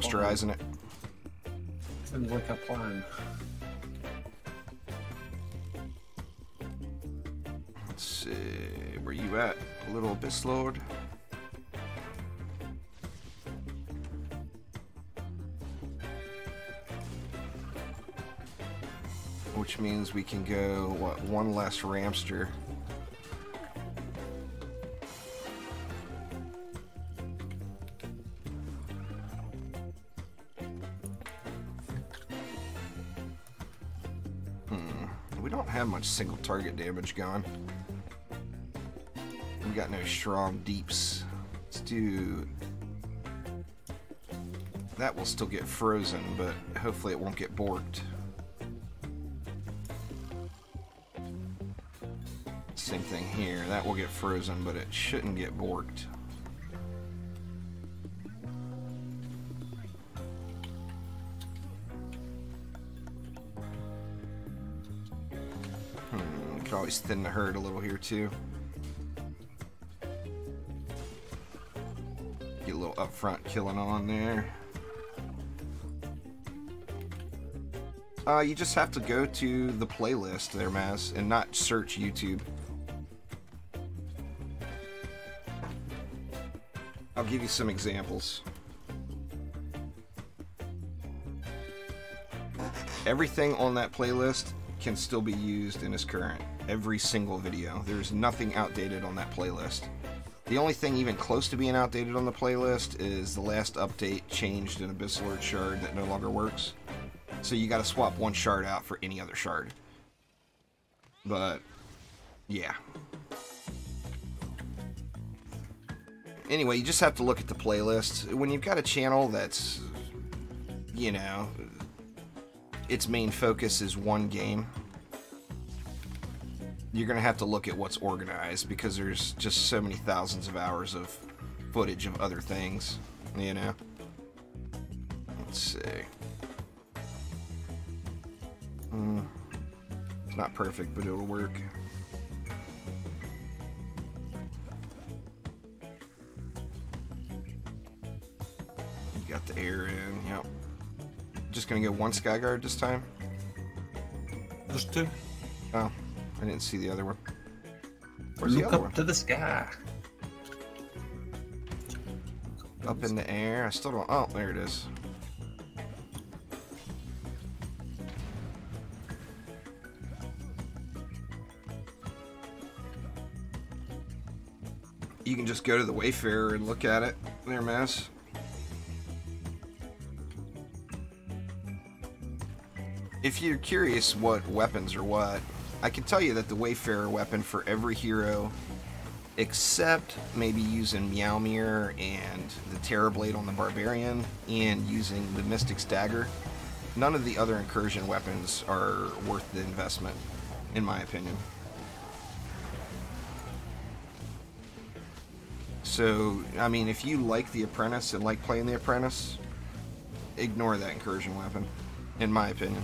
moisturizing it. Seems like a plan. Let's see, where you at, little Abyss Lord? Which means we can go, what, one less Ramster. We don't have much single target damage going. We got no strong deeps. Let's do... That will still get frozen, but hopefully it won't get borked. Same thing here. That will get frozen, but it shouldn't get borked. We could always thin the herd a little here too. Get a little upfront killing on there. You just have to go to the playlist there, Maz, and not search YouTube. I'll give you some examples. Everything on that playlist can still be used and is current. Every single video. There's nothing outdated on that playlist. The only thing even close to being outdated on the playlist is the last update changed an Abyss Lord shard that no longer works. So you gotta swap one shard out for any other shard. But, yeah. Anyway, you just have to look at the playlist. When you've got a channel that's, you know, its main focus is one game, you're gonna have to look at what's organized, because there's just so many thousands of hours of footage of other things, you know? Let's see. It's not perfect, but it'll work. You got the air in, yep. Just gonna go one Skyguard this time? Just two. Oh, I didn't see the other one. Where's Look the other up one? to the sky. Up in the air. I still don't. Oh, there it is. You can just go to the Wayfarer and look at it. There, Maz. If you're curious what weapons are what, I can tell you that the Wayfarer weapon for every hero, except maybe using Meowmere and the Terrorblade on the Barbarian, and using the Mystic's Dagger, none of the other incursion weapons are worth the investment, in my opinion. So, I mean, if you like the Apprentice and like playing the Apprentice, ignore that incursion weapon, in my opinion.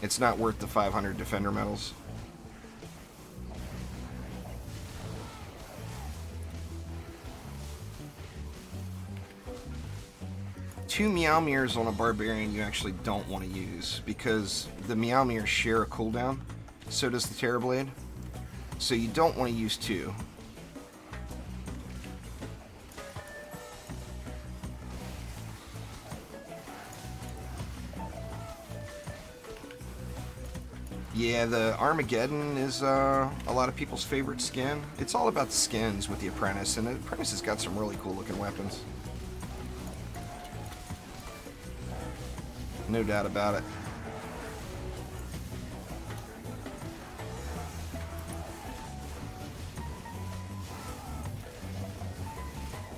It's not worth the 500 Defender medals. Two Meowmeres on a Barbarian you actually don't want to use, because the Meowmeres share a cooldown, so does the Terrorblade. So you don't want to use two. Yeah, the Armageddon is a lot of people's favorite skin. It's all about the skins with the Apprentice, and the Apprentice has got some really cool looking weapons. No doubt about it.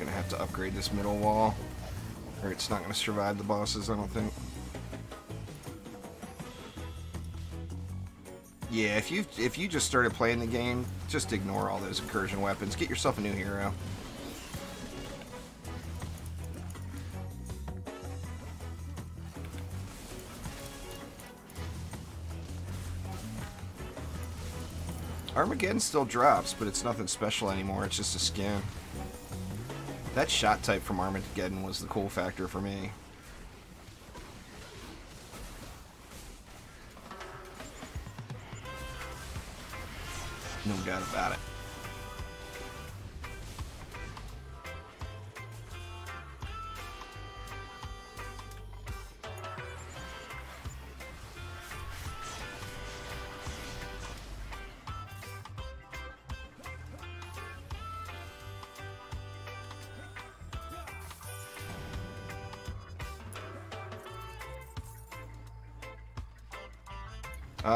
Gonna have to upgrade this middle wall, or it's not gonna survive the bosses, I don't think. Yeah, if you just started playing the game, just ignore all those incursion weapons. Get yourself a new hero. Armageddon still drops, but it's nothing special anymore. It's just a skin. That shot type from Armageddon was the cool factor for me. No doubt about it.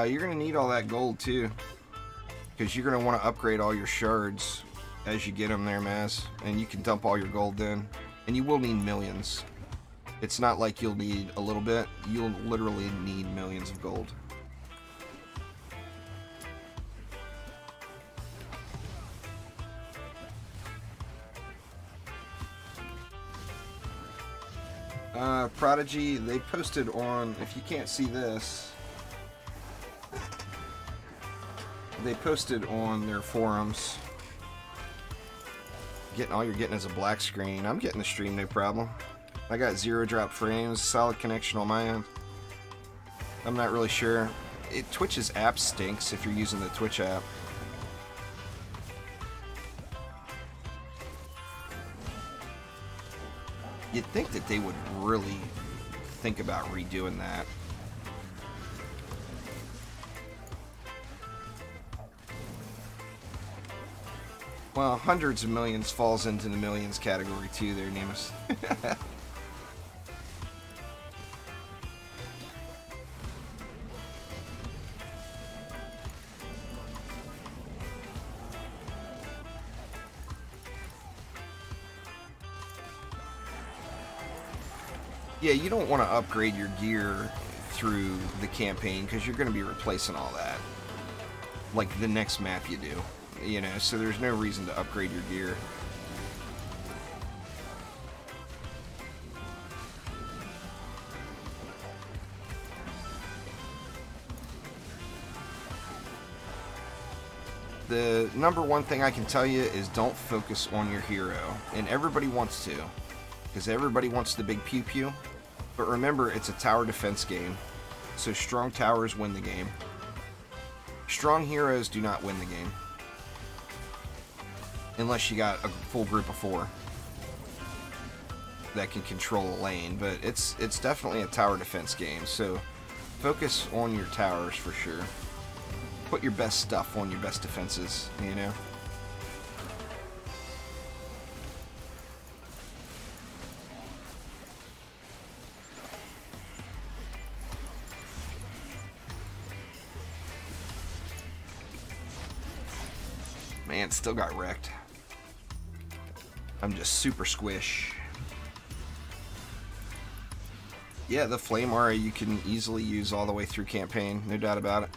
You're going to need all that gold too, because you're going to want to upgrade all your shards as you get them there, Maz, and you can dump all your gold in, and you will need millions. It's not like you'll need a little bit, you'll literally need millions of gold. Prodigy, they posted on, if you can't see this, they posted on their forums. All you're getting is a black screen. I'm getting the stream, no problem. I got 0 drop frames, solid connection on my end. I'm not really sure. Twitch's app stinks if you're using the Twitch app. You'd think that they would really think about redoing that. Well, hundreds of millions falls into the millions category too there, Nemus. Yeah, you don't want to upgrade your gear through the campaign because you're going to be replacing all that. Like the next map you do. You know, so there's no reason to upgrade your gear. The number one thing I can tell you is don't focus on your hero. And everybody wants to, because everybody wants the big pew pew. But remember, it's a tower defense game. So strong towers win the game. Strong heroes do not win the game. Unless you got a full group of 4 that can control a lane, but it's definitely a tower defense game, so focus on your towers for sure. Put your best stuff on your best defenses, you know? Man, still got wrecked. I'm just super squish. Yeah, the flame aura you can easily use all the way through campaign, no doubt about it.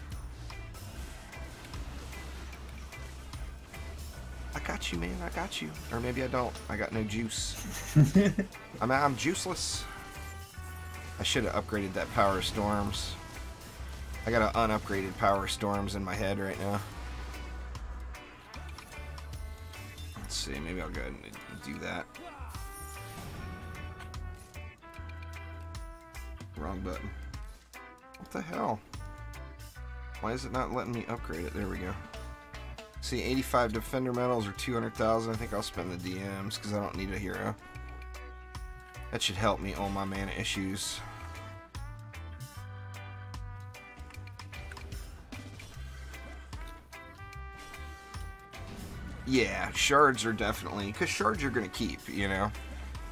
I got you, man, I got you. Or maybe I don't. I got no juice. I'm juiceless. I should have upgraded that power storms. I got an unupgraded power storms in my head right now. Let's see, maybe I'll go ahead and do that. Wrong button. What the hell? Why is it not letting me upgrade it? There we go. See, 85 defender medals or 200,000. I think I'll spend the DMs because I don't need a hero. That should help me on my mana issues. Yeah, shards are definitely, because shards you're going to keep, you know,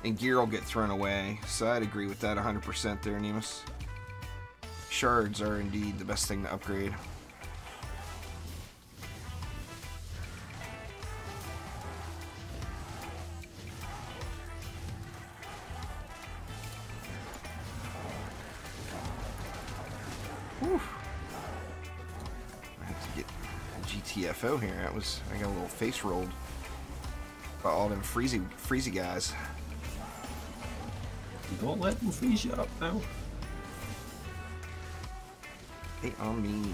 and gear will get thrown away, so I'd agree with that 100% there, Nemus. Shards are indeed the best thing to upgrade. Whew. I have to get GTFO here. I got a little face rolled by all them freezy guys. Don't let them freeze you up now. Hey, Omni.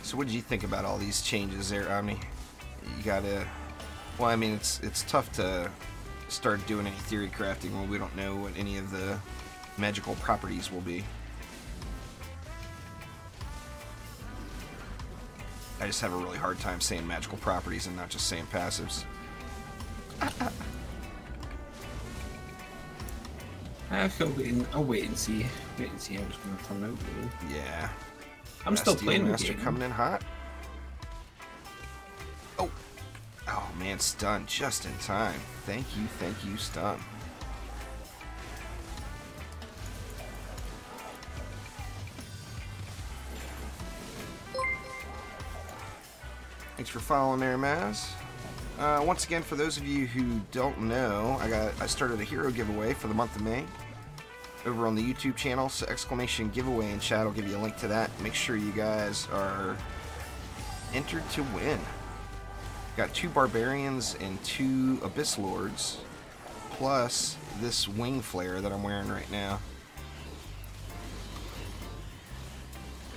So what did you think about all these changes there, Omni? You got Well, I mean, it's tough to start doing any theory crafting when we don't know what any of the magical properties will be. I just have a really hard time saying magical properties and not just saying passives. I'll wait and see. Wait and see how it's going to turn out, really. Yeah. I'm still playing the Master game. coming in hot. Oh. Oh, man, stun just in time. Thank you, stun. Thanks for following there, Maz. Once again, for those of you who don't know, I started a hero giveaway for the month of May over on the YouTube channel, so exclamation giveaway in chat will give you a link to that. Make sure you guys are entered to win. Got 2 barbarians and 2 abyss lords, plus this wing flare that I'm wearing right now.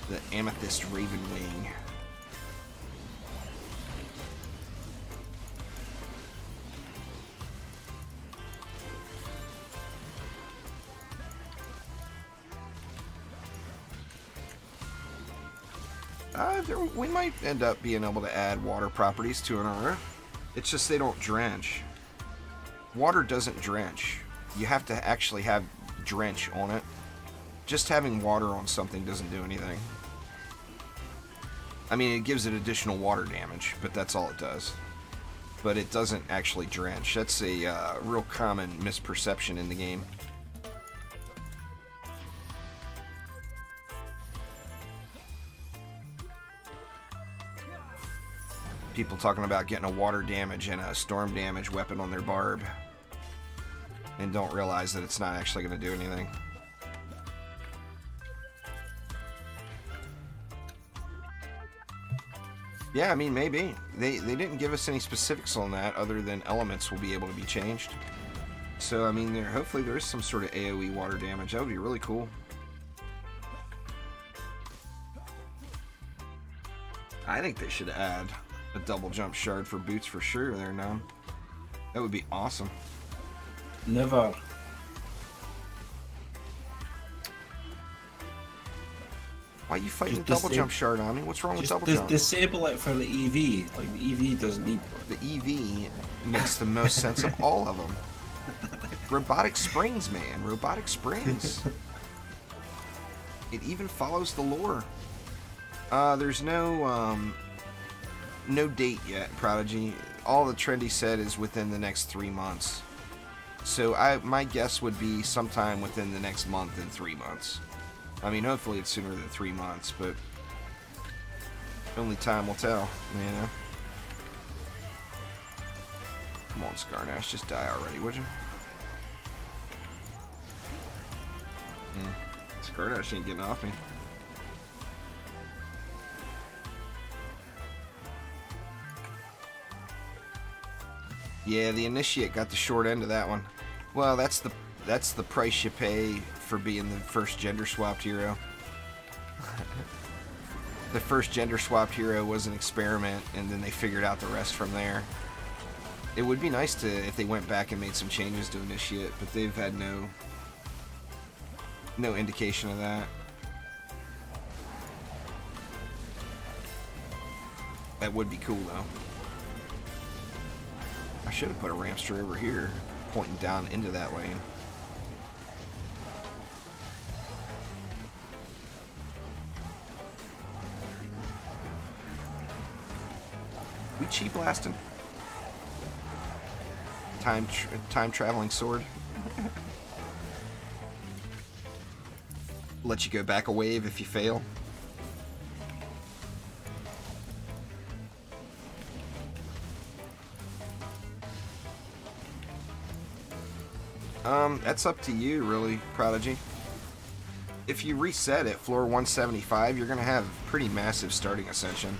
The amethyst raven wing. We might end up being able to add water properties to an aura. It's just they don't drench. Water doesn't drench. You have to actually have drench on it. Just having water on something doesn't do anything. I mean, it gives it additional water damage, but that's all it does. But it doesn't actually drench. That's a real common misperception in the game. People talking about getting a water damage and a storm damage weapon on their barb and don't realize that it's not actually going to do anything. Yeah, I mean, maybe. They didn't give us any specifics on that other than elements will be able to be changed. So, I mean, hopefully there is some sort of AoE water damage. That would be really cool. I think they should add a double jump shard for boots for sure there now. That would be awesome. Never. Why are you fighting the double jump shard on me? What's wrong with double jump? Disable it for the EV. Like, the EV doesn't need one. The EV makes the most sense of all of them. Robotic springs, man. Robotic springs. It even follows the lore. There's no date yet, Prodigy. All the Trendy said is within the next 3 months. So my guess would be sometime within the next month and 3 months. I mean, hopefully it's sooner than 3 months, but only time will tell, you know. Come on, Scarnash, just die already, would you? Scarnash ain't getting off me. Yeah, the Initiate got the short end of that one. Well, that's the price you pay for being the first gender swapped hero. The first gender swapped hero was an experiment, and then they figured out the rest from there. It would be nice if they went back and made some changes to Initiate, but they've had no indication of that. That would be cool though. I should have put a Ramster over here, pointing down into that lane. We cheap blasting. Time traveling sword. Let you go back a wave if you fail. That's up to you, really, Prodigy. If you reset at floor 175, you're going to have pretty massive starting ascension.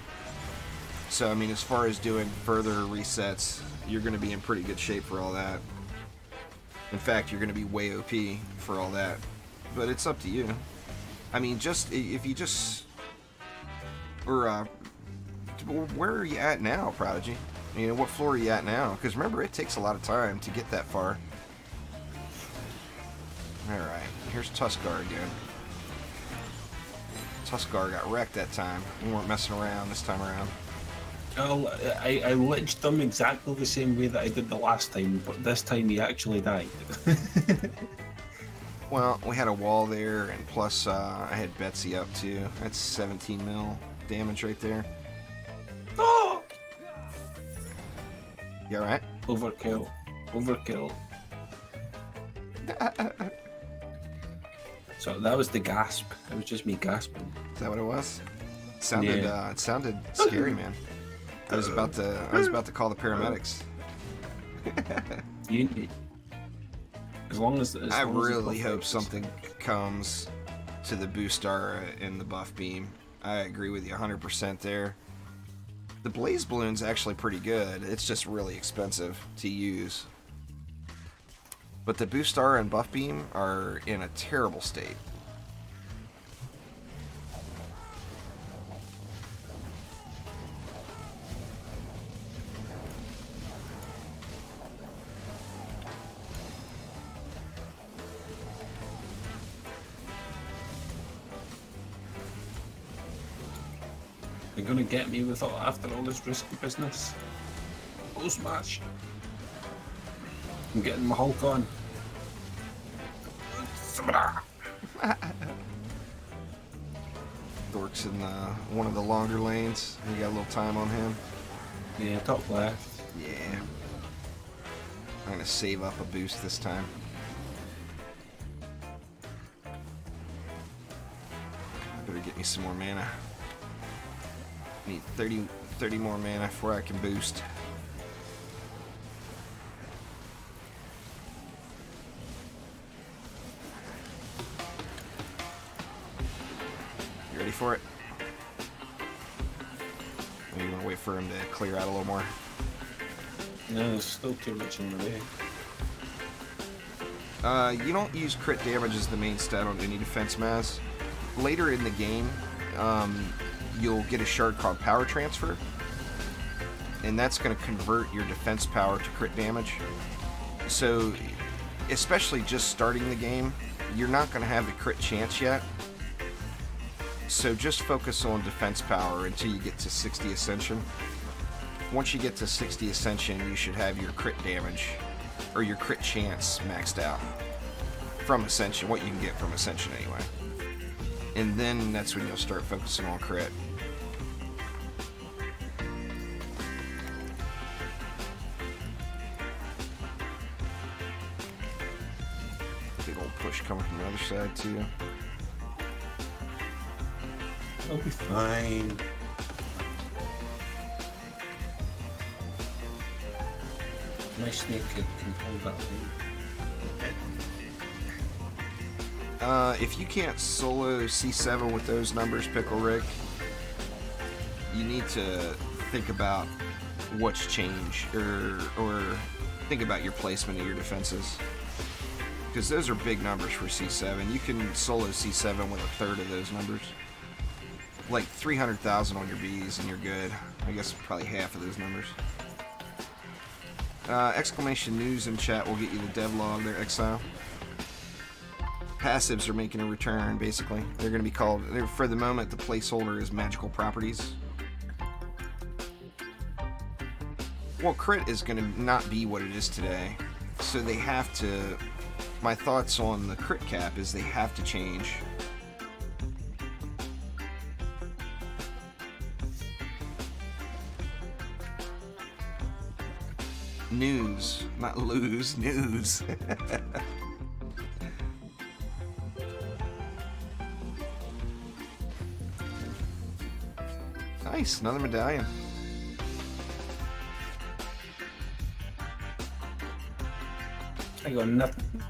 So, I mean, as far as doing further resets, you're going to be in pretty good shape for all that. In fact, you're going to be way OP for all that. But it's up to you. I mean, if you just... Or, where are you at now, Prodigy? You know, what floor are you at now? Because remember, it takes a lot of time to get that far. Alright, here's Tuskar again. Tuskar got wrecked that time. We weren't messing around this time around. Well, I lynched them exactly the same way that I did the last time, but this time he actually died. Well, we had a wall there, and plus I had Betsy up too. That's 17 mil damage right there. Oh! You alright? Overkill. Overkill. So that was the gasp. It was just me gasping. Is that what it was? It sounded, Yeah. it sounded scary, man. I was about to call the paramedics. You, as long as I really hope something comes to the boost aura in the buff beam. I agree with you 100% there. The blaze balloon's actually pretty good. It's just really expensive to use. But the boost aura and buff beam are in a terrible state. They're gonna get me with all, after all this risky business. Oh, smash! I'm getting my Hulk on. Dork's in one of the longer lanes. We got a little time on him. Yeah, top left. Yeah. I'm gonna save up a boost this time. Better get me some more mana. Need 30 more mana before I can boost. You ready for it? Or you want to wait for him to clear out a little more? No, there's still too much in the way. You don't use crit damage as the main stat on any defense mass. Later in the game, you'll get a shard called Power Transfer, and that's going to convert your defense power to crit damage. So, especially just starting the game, you're not going to have the crit chance yet. So just focus on defense power until you get to 60 Ascension. Once you get to 60 Ascension, you should have your crit damage, or your crit chance maxed out. From Ascension, what you can get from Ascension anyway. And then that's when you'll start focusing on crit. Big old push coming from the other side too. I'll be fine. My snake can hold that thing. If you can't solo C7 with those numbers, Pickle Rick, you need to think about what's changed, or think about your placement of your defenses. Because those are big numbers for C7. You can solo C7 with a third of those numbers. Like 300,000 on your Bs and you're good. I guess probably half of those numbers. Exclamation news in chat will get you the devlog there, Exile. Passives are making a return, basically. They're going to be called, for the moment, the placeholder is magical properties. Well, crit is going to not be what it is today. So they have to, my thoughts on the crit cap is they have to change. News, not lose, news. Nice, another medallion. I got nothing.